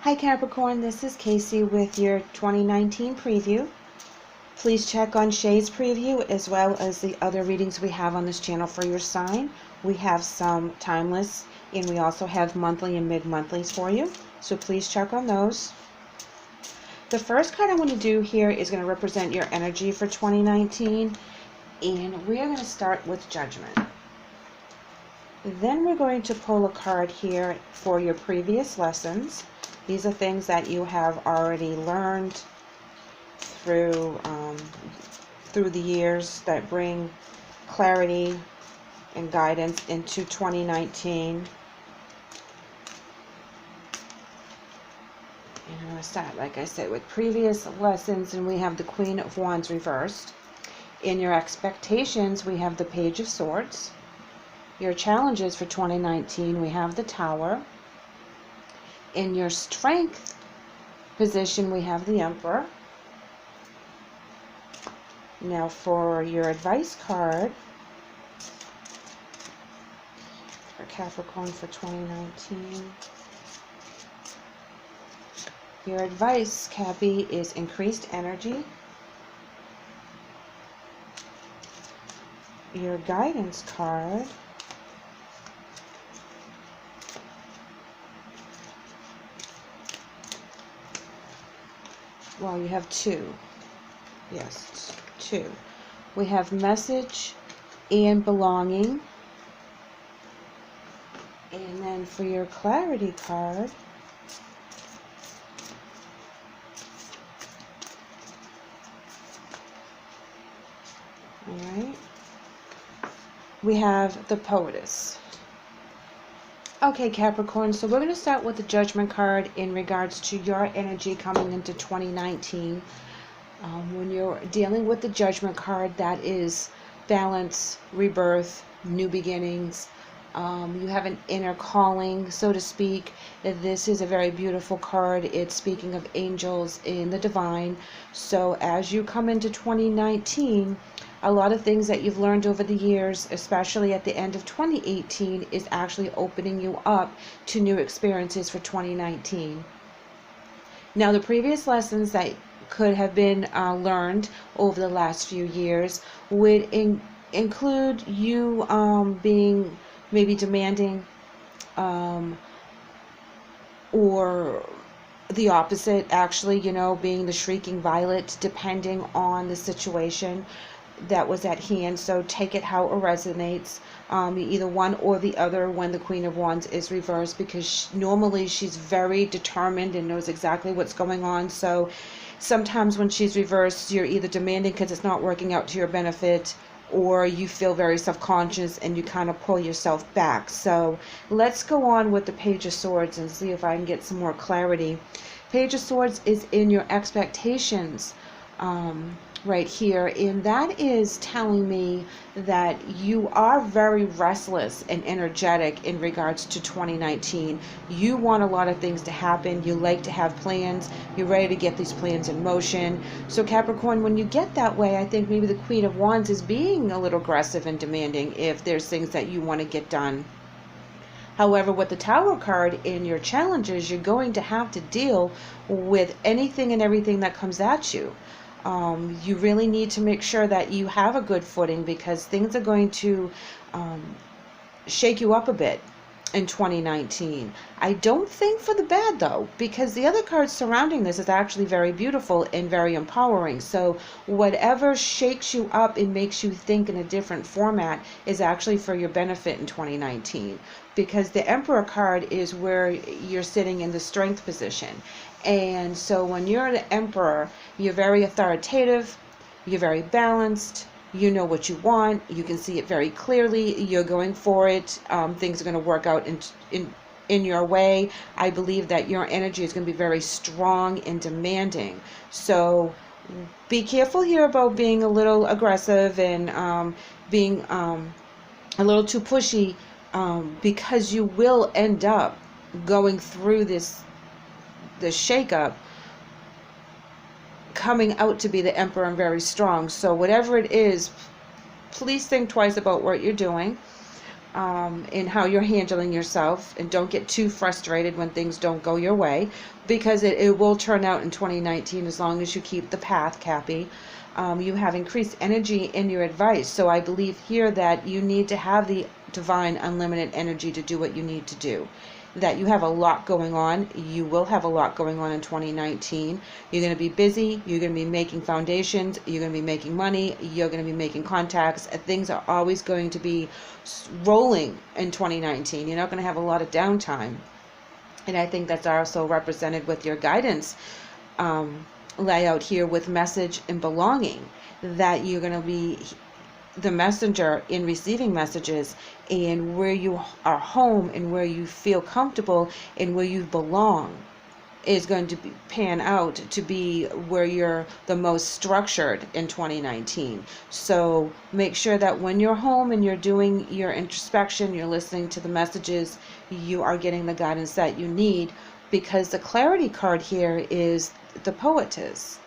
Hi Capricorn, this is Kacee with your 2019 preview. Please check on Shae's preview as well as the other readings we have on this channel for your sign. We have some timeless and we also have monthly and mid-monthlies for you, so please check on those. The first card I want to do here is going to represent your energy for 2019, and we are going to start with Judgment. Then we're going to pull a card here for your previous lessons. These are things that you have already learned through the years that bring clarity and guidance into 2019. And I'm going to start, like I said, with previous lessons, and we have the Queen of Wands reversed. In your expectations, we have the Page of Swords. Your challenges for 2019, we have the Tower. In your strength position, we have the Emperor. Now for your advice card for Capricorn for 2019. Your advice, Cappy, is increased energy. Your guidance card, well, you have two. Yes, two. We have message and belonging. And then for your clarity card, alright, we have the Poetess. Okay, Capricorn, so we're going to start with the Judgment card in regards to your energy coming into 2019. When you're dealing with the Judgment card, that is balance, rebirth, new beginnings. You have an inner calling, so to speak. This is a very beautiful card. It's speaking of angels in the divine. So as you come into 2019, a lot of things that you've learned over the years, especially at the end of 2018, is actually opening you up to new experiences for 2019. Now, the previous lessons that could have been learned over the last few years would include you being maybe demanding, or the opposite, actually, being the shrieking violet, depending on the situation that was at hand. So take it how it resonates, either one or the other when the Queen of Wands is reversed, because normally she's very determined and knows exactly what's going on. So sometimes when she's reversed, you're either demanding because it's not working out to your benefit, or you feel very self-conscious and you kind of pull yourself back. So let's go on with the Page of Swords and see if I can get some more clarity. Page of Swords is in your expectations right here, and that is telling me that you are very restless and energetic in regards to 2019. You want a lot of things to happen. You like to have plans. You're ready to get these plans in motion. So Capricorn, when you get that way, I think maybe the Queen of Wands is being a little aggressive and demanding if there's things that you want to get done. However, with the Tower card in your challenges, you're going to have to deal with anything and everything that comes at you. You really need to make sure that you have a good footing, because things are going to shake you up a bit in 2019. I don't think for the bad, though, because the other cards surrounding this is actually very beautiful and very empowering. So whatever shakes you up and makes you think in a different format is actually for your benefit in 2019, because the Emperor card is where you're sitting in the strength position. And so when you're the Emperor, you're very authoritative, you're very balanced, you know what you want, you can see it very clearly, you're going for it, things are going to work out in your way. I believe that your energy is going to be very strong and demanding. So be careful here about being a little aggressive and being a little too pushy, because you will end up going through this shakeup, coming out to be the Emperor and very strong. So whatever it is, please think twice about what you're doing. in how you're handling yourself, and don't get too frustrated when things don't go your way, because it will turn out in 2019 as long as you keep the path, Cappy. You have increased energy in your advice, so I believe here that you need to have the divine unlimited energy to do what you need to do. That you have a lot going on. You will have a lot going on in 2019. You're going to be busy. You're going to be making foundations. You're going to be making money. You're going to be making contacts. Things are always going to be rolling in 2019. You're not going to have a lot of downtime. And I think that's also represented with your guidance layout here with message and belonging. That you're going to be the messenger in receiving messages, and where you are home and where you feel comfortable and where you belong is going to pan out to be where you're the most structured in 2019. So make sure that when you're home and you're doing your introspection, you're listening to the messages, you are getting the guidance that you need, because the clarity card here is the poetess.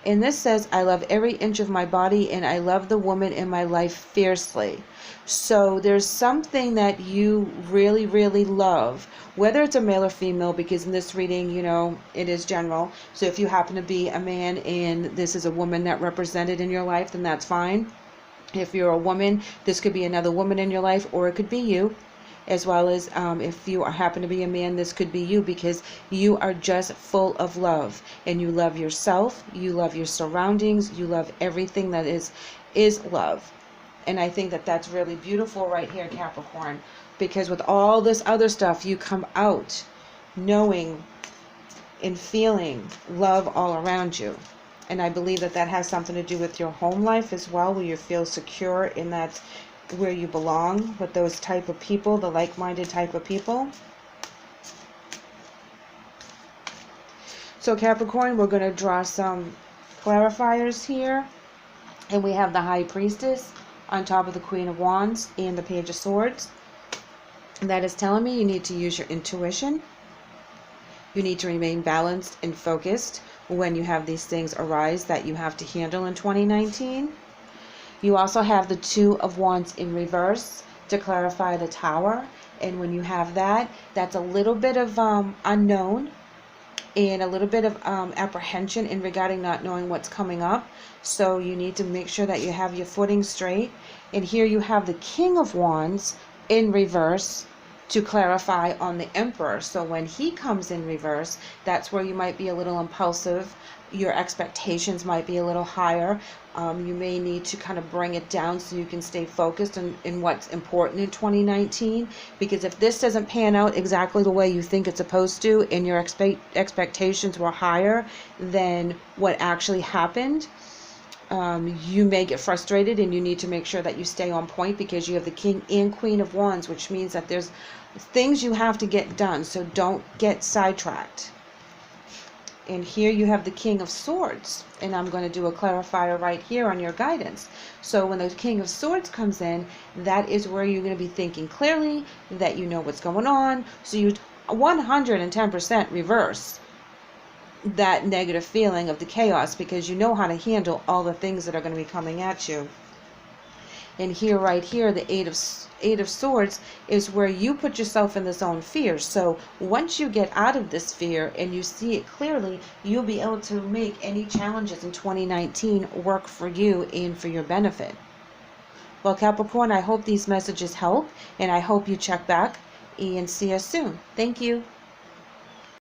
And this says, I love every inch of my body, and I love the woman in my life fiercely. So there's something that you really, really love, whether it's a male or female, because in this reading, it is general. So if you happen to be a man and this is a woman that represented in your life, then that's fine. If you're a woman, this could be another woman in your life, or it could be you. As well as if you happen to be a man, this could be you, because you are just full of love, and you love yourself, you love your surroundings, you love everything that is love. And I think that that's really beautiful right here, Capricorn, because with all this other stuff, you come out knowing and feeling love all around you. And I believe that that has something to do with your home life as well, where you feel secure in that, where you belong with those type of people, the like-minded type of people. So Capricorn, we're going to draw some clarifiers here. And we have the High Priestess on top of the Queen of Wands and the Page of Swords. And that is telling me you need to use your intuition. You need to remain balanced and focused when you have these things arise that you have to handle in 2019. You also have the Two of Wands in reverse to clarify the Tower. And when you have that, that's a little bit of unknown and a little bit of apprehension in regarding not knowing what's coming up. So you need to make sure that you have your footing straight. And here you have the King of Wands in reverse to clarify on the Emperor. So when he comes in reverse, that's where you might be a little impulsive. Your expectations might be a little higher. You may need to kind of bring it down so you can stay focused in what's important in 2019. Because if this doesn't pan out exactly the way you think it's supposed to, and your expectations were higher than what actually happened, you may get frustrated, and you need to make sure that you stay on point, because you have the King and Queen of Wands, which means that there's things you have to get done. So don't get sidetracked. And here you have the King of Swords, and I'm going to do a clarifier right here on your guidance. So when the King of Swords comes in, that is where you're going to be thinking clearly, that you know what's going on. So you 110% reverse that negative feeling of the chaos, because you know how to handle all the things that are going to be coming at you. And here, right here, the Eight of Swords is where you put yourself in this own fear. So once you get out of this fear and you see it clearly, you'll be able to make any challenges in 2019 work for you and for your benefit. Well, Capricorn, I hope these messages help, and I hope you check back and see us soon. Thank you.